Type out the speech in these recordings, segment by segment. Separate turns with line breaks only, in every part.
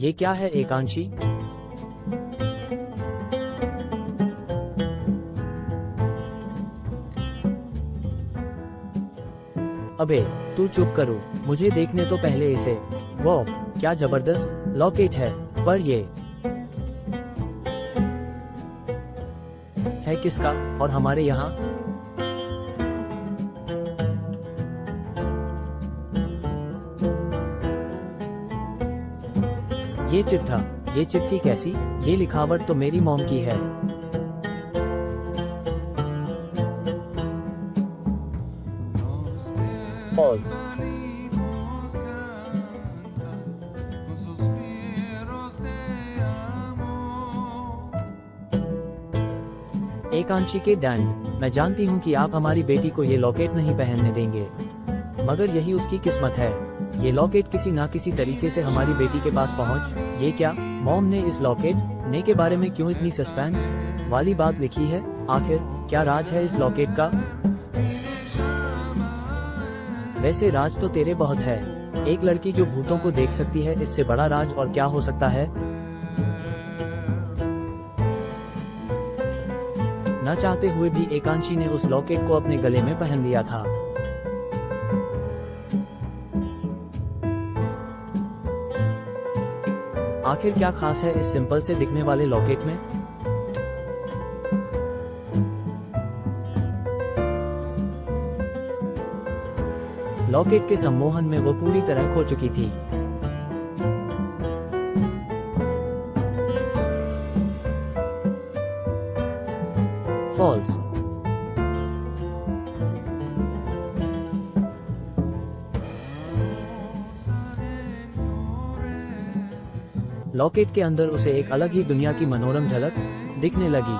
ये क्या है एकांशी? अबे तू चुप करो, मुझे देखने तो पहले इसे। वाह क्या जबरदस्त लॉकेट है, पर ये है किसका और हमारे यहाँ? ये चिट्ठी कैसी? ये लिखावट तो मेरी मॉम की है। फॉल्स। एकांशी के डैड, मैं जानती हूँ कि आप हमारी बेटी को ये लॉकेट नहीं पहनने देंगे, मगर यही उसकी किस्मत है। ये लॉकेट किसी ना किसी तरीके से हमारी बेटी के पास पहुँच। ये क्या मॉम ने इस लॉकेट ने के बारे में क्यों इतनी सस्पेंस वाली बात लिखी है? आखिर क्या राज है इस लॉकेट का? वैसे राज तो तेरे बहुत है। एक लड़की जो भूतों को देख सकती है, इससे बड़ा राज और क्या हो सकता है? न चाहते हुए भी एकांशी ने उस लॉकेट को अपने गले में पहन लिया था। आखिर क्या खास है इस सिंपल से दिखने वाले लॉकेट में? लॉकेट के सम्मोहन में वो पूरी तरह खो चुकी थी। फॉल्स। लॉकेट के अंदर उसे एक अलग ही दुनिया की मनोरम झलक दिखने लगी।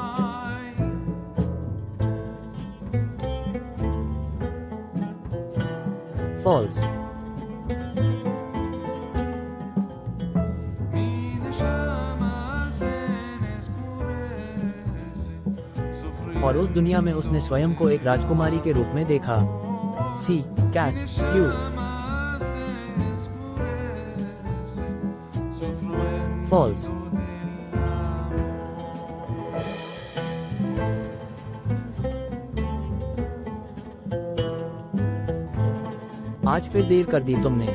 फॉल्स। और उस दुनिया में उसने स्वयं को एक राजकुमारी के रूप में देखा। सी कैस यू। फॉल्स। आज फिर देर कर दी तुमने।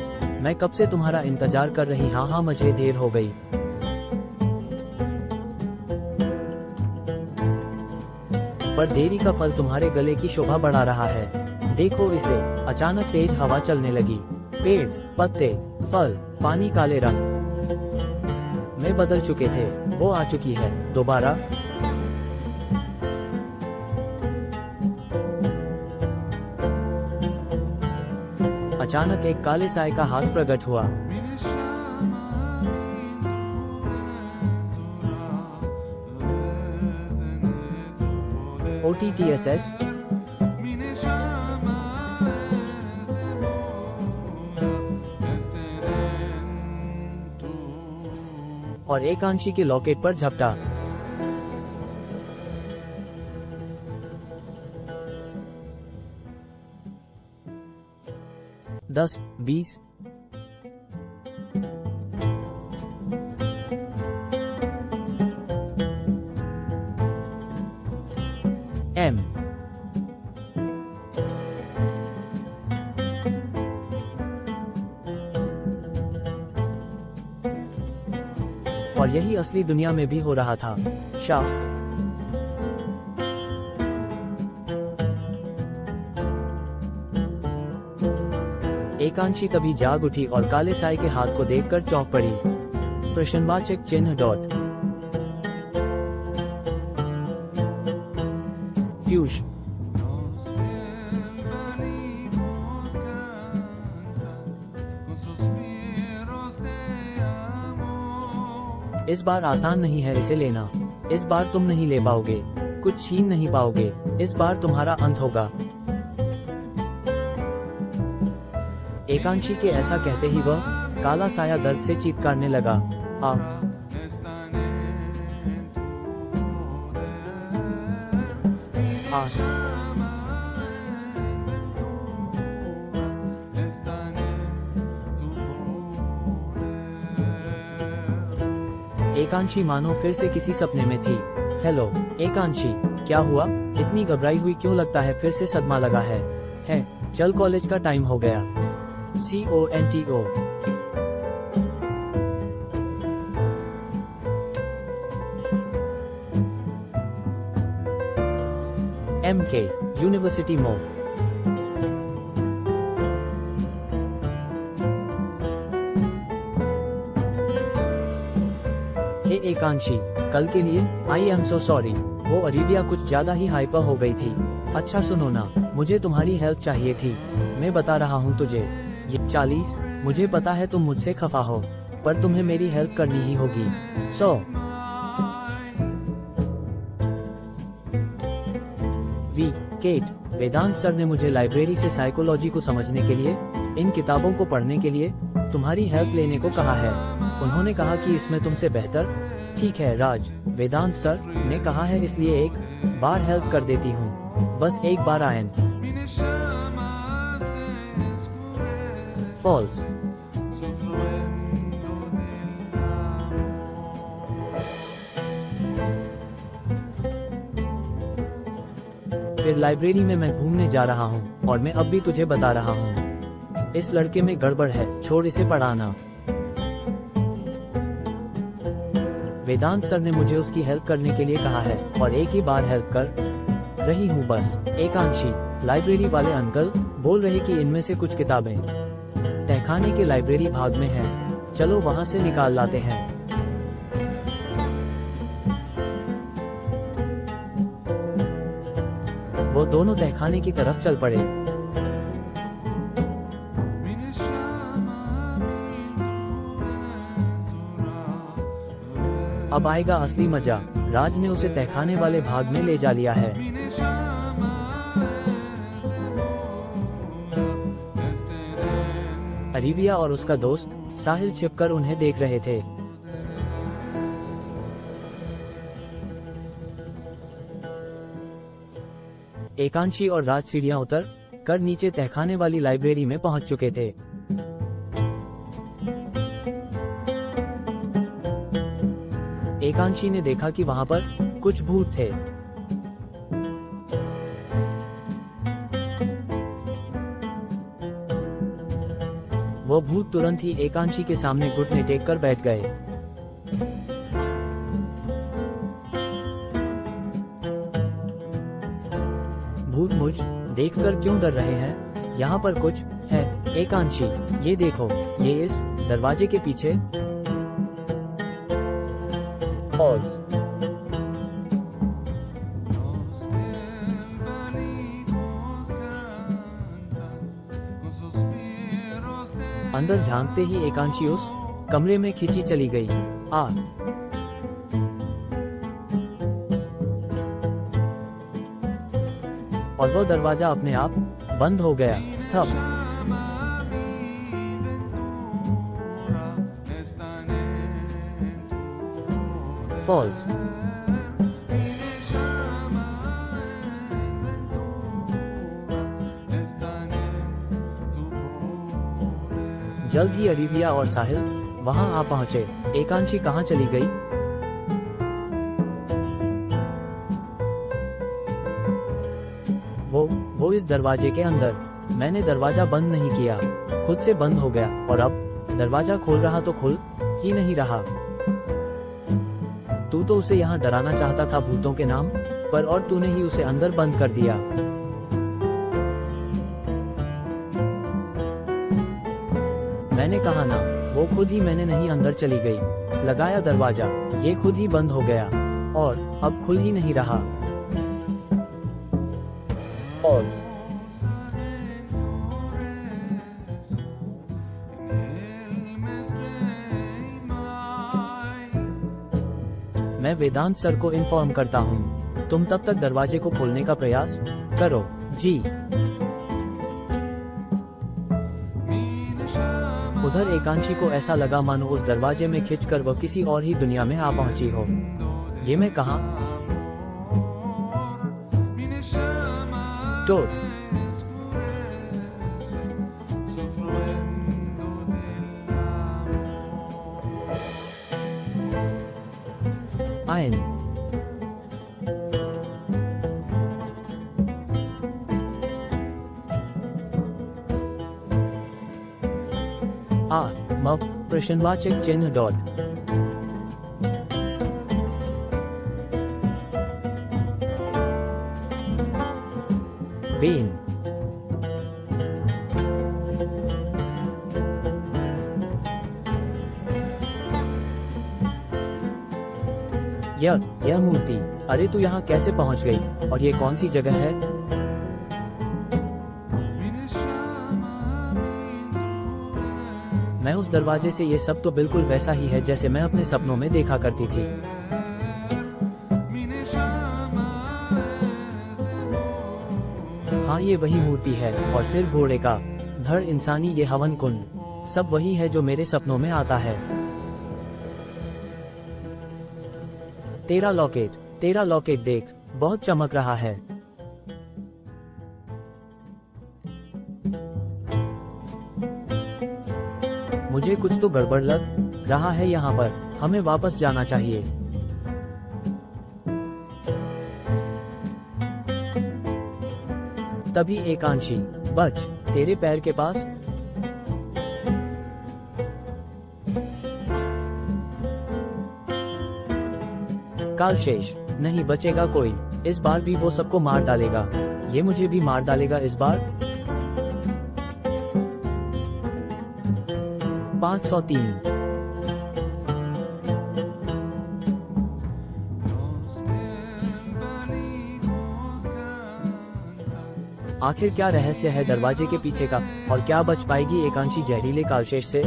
मैं कब से तुम्हारा इंतजार कर रही। हाँ मुझे देर हो गई। पर देरी का फल तुम्हारे गले की शोभा बढ़ा रहा है। देखो इसे। अचानक तेज हवा चलने लगी। पेड़, पत्ते, फल, पानी काले रंग में बदल चुके थे। वो आ चुकी है दोबारा। अचानक एक काले साए का हाथ प्रकट हुआ। OTTSS। और एकांशी के लॉकेट पर झपटा। दस, 20। M। और यही असली दुनिया में भी हो रहा था। शाह। एकांशी तभी जाग उठी और काले साए के हाथ को देखकर चौंक पड़ी। प्रश्नवाचक चिन्ह डॉट। फ्यूज। इस बार आसान नहीं है इसे लेना। इस बार तुम नहीं ले पाओगे, कुछ छीन नहीं पाओगे। इस बार तुम्हारा अंत होगा। एकांशी के ऐसा कहते ही वह काला साया दर्द से चीत्कारने लगा। आ एकांशी मानो फिर से किसी सपने में थी। हेलो एकांशी, क्या हुआ? इतनी घबराई हुई क्यों? लगता है फिर से सदमा लगा है। चल कॉलेज का टाइम हो गया। CONTO। MK यूनिवर्सिटी मोड़। हे एकांशी, कल के लिए आई एम सो सॉरी। वो अरेबिया कुछ ज्यादा ही हाइपर हो गई थी। अच्छा सुनो ना, मुझे तुम्हारी हेल्प चाहिए थी। मैं बता रहा हूँ तुझे। ये 40, मुझे पता है तुम मुझसे खफा हो, पर तुम्हें मेरी हेल्प करनी ही होगी। केट, वेदांत सर ने मुझे लाइब्रेरी से साइकोलॉजी को समझने के लिए, इन किताबों को पढ़ने के लिए तुम्हारी हेल्प लेने को कहा है। उन्होंने कहा कि इसमें तुमसे बेहतर। ठीक है राज, वेदांत सर ने कहा है, इसलिए एक बार हेल्प कर देती हूँ, बस एक बार। Ion falls. फिर लाइब्रेरी में मैं घूमने जा रहा हूँ और मैं अब भी तुझे बता रहा हूँ, इस लड़के में गड़बड़ है, छोड़ इसे पढ़ाना। वेदांत सर ने मुझे उसकी हेल्प करने के लिए कहा है और एक ही बार हेल्प कर रही हूँ बस। एकांशी, लाइब्रेरी वाले अंकल बोल रहे कि इनमें से कुछ किताबें तहखाने के लाइब्रेरी भाग में हैं, चलो वहाँ से निकाल लाते हैं। वो दोनों तहखाने की तरफ चल पड़े। अब आएगा असली मजा। राज ने उसे तहखाने वाले भाग में ले जा लिया है। अरेबिया और उसका दोस्त साहिल छिपकर उन्हें देख रहे थे। एकांशी और राज सीढ़ियां उतर कर नीचे तहखाने वाली लाइब्रेरी में पहुंच चुके थे। एकांशी ने देखा कि वहां पर कुछ भूत थे। वो भूत तुरंत ही एकांशी के सामने घुटने टेक कर बैठ गए। भूत मुझ देखकर क्यों डर रहे हैं? यहाँ पर कुछ है एकांशी, ये देखो, ये इस दरवाजे के पीछे। अंदर झांकते ही एकांशी उस कमरे में खींची चली गई। और वो दरवाजा अपने आप बंद हो गया था। फॉल्स। जल्द ही अरेबिया और साहिल वहां आ पहुंचे। एकांशी कहां चली गई? वो इस दरवाजे के अंदर। मैंने दरवाजा बंद नहीं किया, खुद से बंद हो गया, और अब दरवाजा खोल रहा तो खुल ही नहीं रहा। तू तो उसे यहाँ डराना चाहता था भूतों के नाम पर, और तूने ही उसे अंदर बंद कर दिया। मैंने कहा ना, वो खुद ही, मैंने नहीं अंदर चली गई। लगाया दरवाजा, ये खुद ही बंद हो गया और अब खुल ही नहीं रहा। फॉल्स। मैं वेदांत सर को इन्फॉर्म करता हूँ, तुम तब तक दरवाजे को खोलने का प्रयास करो। जी। उधर एकांशी को ऐसा लगा मानो उस दरवाजे में खिंचकर वह किसी और ही दुनिया में आ पहुंची हो। ये मैं कहाँ? डोर। Ein. A. Mav. प्रश्नवाचक चिन्ह डॉट. Wen. यह मूर्ति. अरे तू यहाँ कैसे पहुँच गई? और ये कौन सी जगह है? मैं उस दरवाजे से. ये सब तो बिल्कुल वैसा ही है जैसे मैं अपने सपनों में देखा करती थी. हाँ, ये वही मूर्ति है. और सिर घोड़े का, धड़ इंसानी, ये हवन कुंड, सब वही है जो मेरे सपनों में आता है. तेरा लॉकेट देख, बहुत चमक रहा है. मुझे कुछ तो गड़बड़ लग रहा है यहाँ पर. हमें वापस जाना चाहिए. तभी एकांशी, बच, तेरे पैर के पास. कालशेष, नहीं बचेगा कोई. इस बार भी वो सबको मार डालेगा. ये मुझे भी मार डालेगा इस बार. 503. आखिर क्या रहस्य है दरवाजे के पीछे का, और क्या बच पाएगी एकांशी जहरीले कालशेष से?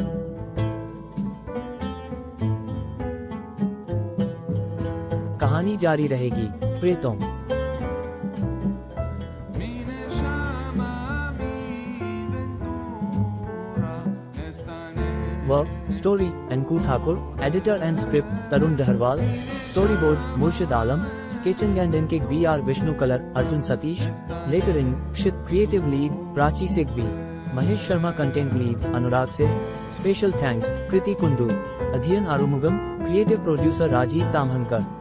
कहानी जारी रहेगी. प्रेतों. Work, story Enku Thakur, editor and script Tarun Daharwal, storyboard Murshid Alam, sketching and inking BR Vishnu, colour Arjun Satish, lettering Kshit, creative lead Prachi Sigvi, Mahesh Sharma, content lead Anurag से. Special thanks Kriti Kundu, Adhyayan Arumugam, creative producer Rajeev Tamhankar.